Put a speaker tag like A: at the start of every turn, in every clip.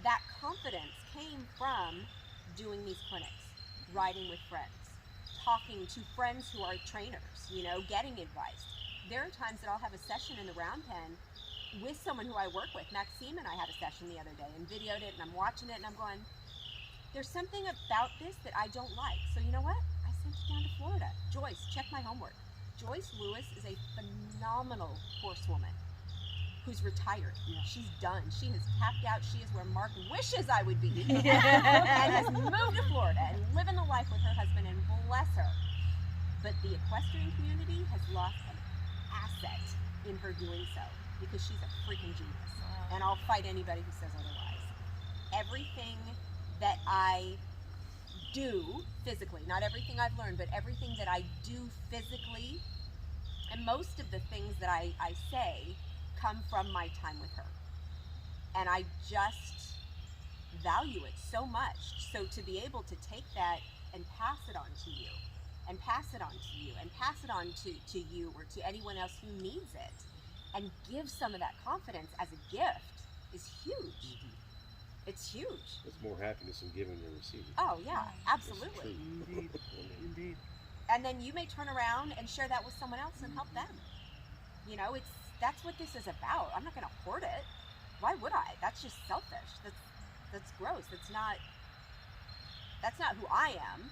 A: that confidence came from doing these clinics, riding with friends, talking to friends who are trainers, you know, getting advice. There are times that I'll have a session in the round pen with someone who I work with. Maxime and I had a session the other day and videoed it, and I'm watching it and I'm going, there's something about this that I don't like. So you know what? I sent it down to Florida. Joyce, check my homework. Joyce Lewis is a phenomenal horsewoman who's retired.
B: Yeah.
A: She's done. She has tapped out. She is where Mark wishes I would be. And has moved to Florida and living the life with her husband, and bless her. But the equestrian community has lost an asset in her doing so, because she's a freaking genius.
C: Wow.
A: And I'll fight anybody who says otherwise. Everything that I do physically, not everything I've learned, but everything that I do physically, and most of the things that I say come from my time with her. And I just value it so much. So to be able to take that and pass it on to you, and pass it on to you, and pass it on to you or to anyone else who needs it, and give some of that confidence as a gift is huge. It's huge.
D: There's more happiness in giving than receiving.
A: Oh yeah, absolutely.
B: Indeed. Indeed.
A: And then you may turn around and share that with someone else and help them. You know, that's what this is about. I'm not going to hoard it. Why would I? That's just selfish. That's gross. That's not who I am,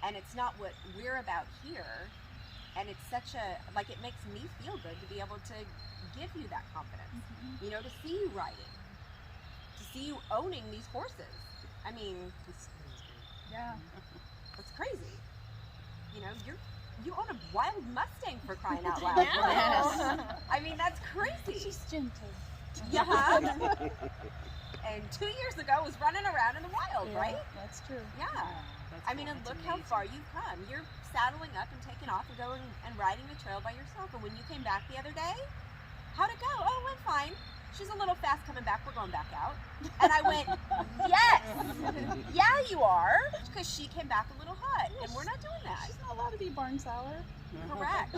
A: and it's not what we're about here. And it's such a, like, it makes me feel good to be able to give you that confidence. You know, to see you riding, to see you owning these horses. I mean,
B: Yeah.
A: it's crazy. You know, you own a wild Mustang, for crying out loud.
C: Yes.
A: I mean, that's crazy.
C: She's gentle.
A: You have. And 2 years ago was running around in the wild, right?
C: That's true.
A: Yeah.
B: That's
A: I mean,
B: cool.
A: and
B: That's
A: look how
B: amazing.
A: far you've come. You're saddling up and taking off and going and riding the trail by yourself. And when you came back the other day, how'd it go? Oh, it went fine. She's a little fast coming back. We're going back out. And I went, yes. Yeah, you are. Because she came back a little hot. And we're not doing that.
C: She's not allowed to be barn sour.
A: Correct.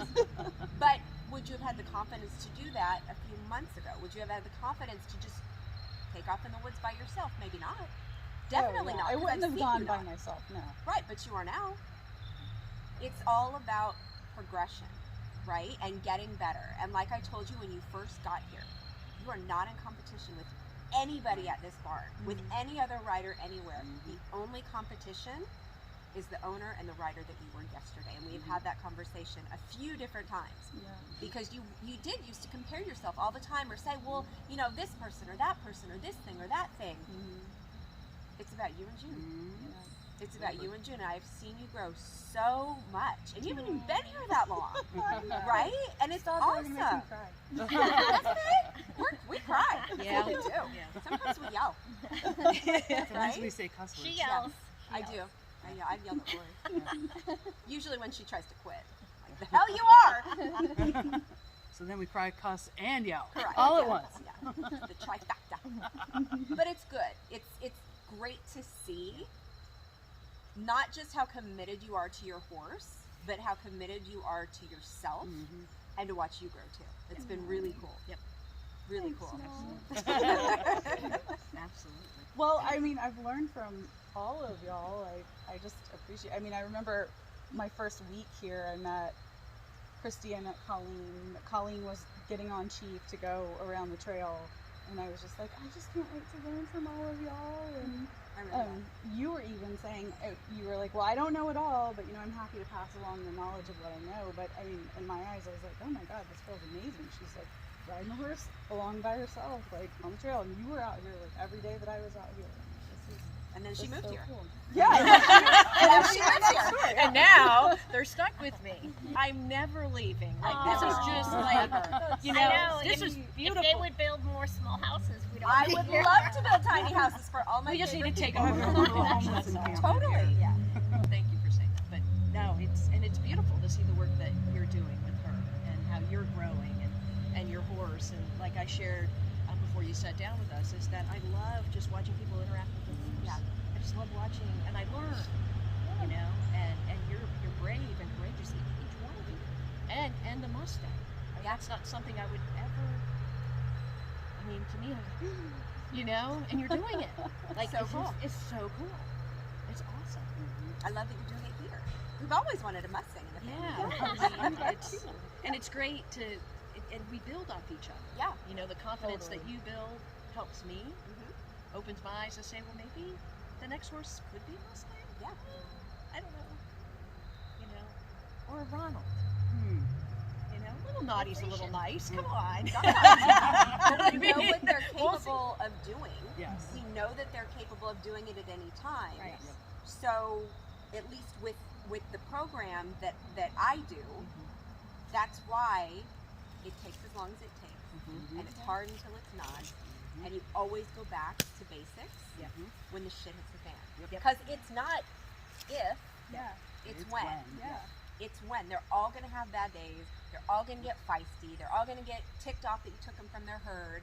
A: But would you have had the confidence to do that a few months ago? Would you have had the confidence to just take off in the woods by yourself? Maybe not. Definitely not.
C: I
A: 'cause
C: wouldn't
A: I've
C: have
A: seen
C: gone
A: you
C: by
A: not.
C: myself, no.
A: Right, but you are now. It's all about progression, right? And getting better. And like I told you when you first got here, you are not in competition with anybody at this barn, with any other rider anywhere. The only competition is the owner and the rider that we were yesterday. And we've had that conversation a few different times.
C: Yeah.
A: Because you did used to compare yourself all the time, or say, well, you know, this person or that person or this thing or that thing. It's about you and June. It's about you and June. And I've seen you grow so much. And you haven't even been here that long, right? And it's awesome. That's okay. We cry.
B: Yeah.
A: We do.
B: Yeah.
A: Sometimes we yell.
B: Sometimes
A: Right?
B: we say cuss words.
C: She yells.
A: I do. I yell at Lori. Usually when she tries to quit. Like, the hell you are!
B: So then we cry, cuss, and yell.
A: Correct.
B: All at
A: Yeah.
B: once.
A: Yeah. The trifecta. But it's good. It's great to see not just how committed you are to your horse, but how committed you are to yourself, and to watch you grow too. It's been really cool.
B: Yep.
A: Really cool.
B: Absolutely.
C: Well, I mean, I've learned from all of y'all. I just appreciate, I mean, I remember my first week here, I met Christy and Colleen. Colleen was getting on Chief to go around the trail, and I was just like, I just can't wait to learn from all of y'all. And
A: I remember
C: you were even saying, you were like, well, I don't know it all, but you know, I'm happy to pass along the knowledge of what I know. But I mean, in my eyes, I was like, oh my God, this girl's amazing. She's like riding a horse along by herself, like on the trail, and you were out here like every day that I was out here.
A: and then she moved here.
C: Cool. Yeah.
A: And then she lives here.
E: And now they're stuck with me. I'm never leaving. Like, this is just like, you know,
F: I know.
E: this
F: if,
E: is
F: if
E: beautiful.
F: they would build more small houses, we'd all
A: I
F: be
A: would
F: here.
A: love to build tiny houses for all my
E: We just need to
A: favorite
E: take
A: people.
E: over the homeless in camp.
A: Totally. Yeah.
E: Thank you for saying that. But no, it's beautiful to see the work that you're doing with her and how you're growing and your horse. And like I shared before you sat down with us, is that I love just watching people interact with the horse.
A: Yeah.
E: I just love watching, and I learn, you know, and you're brave and courageous, each one of you, and the Mustang. That's not something I would ever. I mean, to me, I'm like, you know, and you're doing it. Like,
A: So cool.
E: It's so cool. It's awesome.
A: I love that you're doing it here. We've always wanted a Mustang in the family.
E: Yeah. I mean, it's great and we build off each other.
A: Yeah.
E: You know, the confidence that
C: Totally.
E: you build helps me,
A: Mhm.
E: opens my eyes to say, well, maybe the next horse could be a Mustang.
A: Yeah.
E: I don't know. You know, or a Ronald. You know, little naughty's a little nice. Come on.
A: But we know what they're
E: We'll see.
A: capable of doing.
B: Yes.
A: We know that they're capable of doing it at any time.
F: Right.
A: So, at least with the program that I do, that's why it takes as long as it takes, and it's hard until it's not, and you always go back to basics
E: Yeah.
A: when the shit hits the fan.
E: Yep.
A: Because it's not if,
C: Yeah.
A: it's when.
C: Yeah.
A: It's when. They're all going to have bad days. They're all going to get feisty. They're all going to get ticked off that you took them from their herd.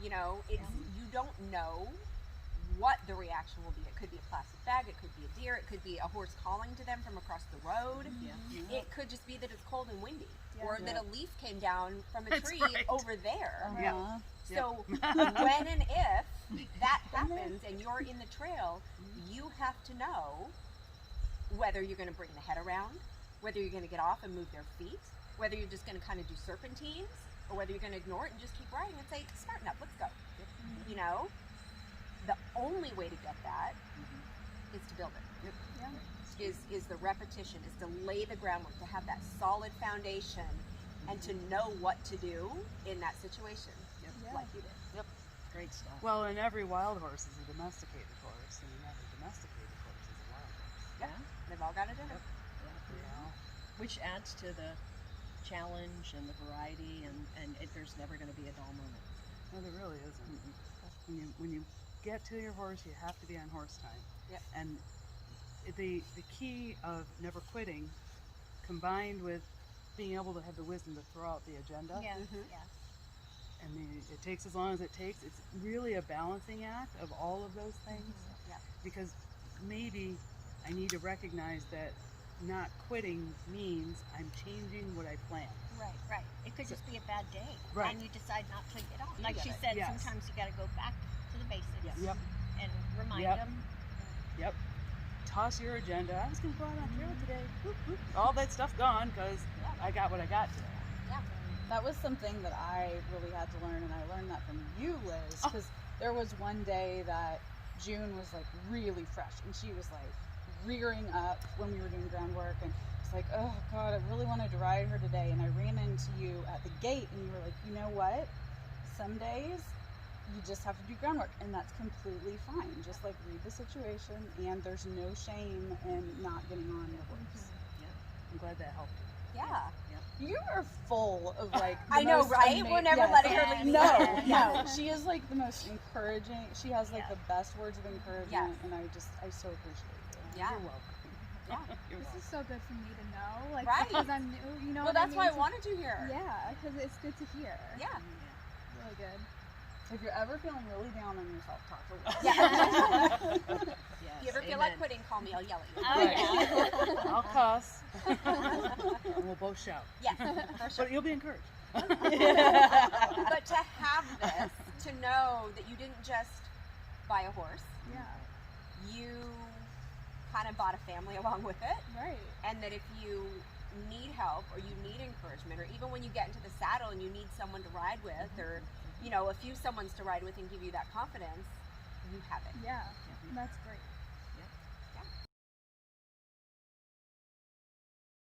A: You know, it's you don't know what the reaction will be. It could be a plastic bag. It could be a deer. It could be a horse calling to them from across the road.
E: Yeah.
A: It could just be that it's cold and windy,
C: Yeah.
A: or that a leaf came down from a
B: That's
A: tree
B: right.
A: over there.
C: Uh-huh.
A: So when and if that happens and you're in the trail, you have to know whether you're going to bring the head around, whether you're going to get off and move their feet, whether you're just going to kind of do serpentines, or whether you're going to ignore it and just keep riding and say, smarten up, let's go. You know, the only way to get that is to build it.
C: Yeah.
A: Is the repetition, is to lay the groundwork, to have that solid foundation, and to know what to do in that situation,
C: Yeah.
A: like you did.
E: Great stuff.
B: Well, and every wild horse is a domesticated horse, and every domesticated horse is a wild horse.
A: Yeah, they've all got a dinner.
B: You know?
E: Which adds to the challenge and the variety, and there's never going to be a dull moment.
B: No, there really isn't. When you get to your horse, you have to be on horse time.
A: Yep.
B: And the key of never quitting, combined with being able to have the wisdom to throw out the agenda,
F: Yeah.
A: Mhm.
F: Yeah.
B: and it takes as long as it takes. It's really a balancing act of all of those things.
A: Yeah.
B: Because maybe I need to recognize that not quitting means I'm changing what I plan.
F: Right. Right. It could just be a bad day,
B: Right.
F: and you decide not to get on.
E: You
F: Like
E: get
F: she
E: it.
F: said,
B: Yes.
F: sometimes you got to go back to the basics
E: Yes.
B: Yep.
F: and remind
B: Yep.
F: them.
B: Yep. Toss your agenda. I was going to go out on trail today. Whoop, whoop. All that stuff gone because I got what I got today.
C: That was something that I really had to learn, and I learned that from you, Liz, because there was one day that June was like really fresh, and she was like rearing up when we were doing groundwork, and it's like, oh God, I really wanted to ride her today, and I ran into you at the gate, and you were like, you know what? Some days you just have to do groundwork, and that's completely fine. Just like read the situation, and there's no shame in not getting on your horse.
B: I'm glad that helped.
A: Yeah.
C: You are full of like. The
A: I know,
C: most
A: right? We're never letting her leave.
C: No,
F: Yeah.
C: no. She is like the most encouraging. She has like
F: Yeah.
C: the best words of encouragement,
A: Yes.
C: and I so appreciate you.
A: Yeah.
B: You're welcome.
A: Yeah.
B: You're
G: This
B: welcome.
G: is so good for me to know, like
A: Right.
G: because I'm new, you know.
A: Well,
G: what I
A: that's why I
G: mean?
A: wanted you here.
G: Yeah, because it's good to hear.
A: Yeah.
G: Really good.
C: If you're ever feeling really down on yourself, talk to Liz.
A: Yeah.
E: Yes,
A: If you ever feel like
E: amen.
A: quitting, call me. I'll yell at you.
F: Oh, yeah.
B: I'll cuss. And we'll both shout.
A: Yes, for sure.
B: But you'll be encouraged.
A: But to have this, to know that you didn't just buy a horse,
G: Yeah.
A: you kind of bought a family along with it,
G: Right.
A: and that if you need help or you need encouragement, or even when you get into the saddle and you need someone to ride with, or you know, a few someones to ride with and give you that confidence, you have it.
G: Yeah. That's great.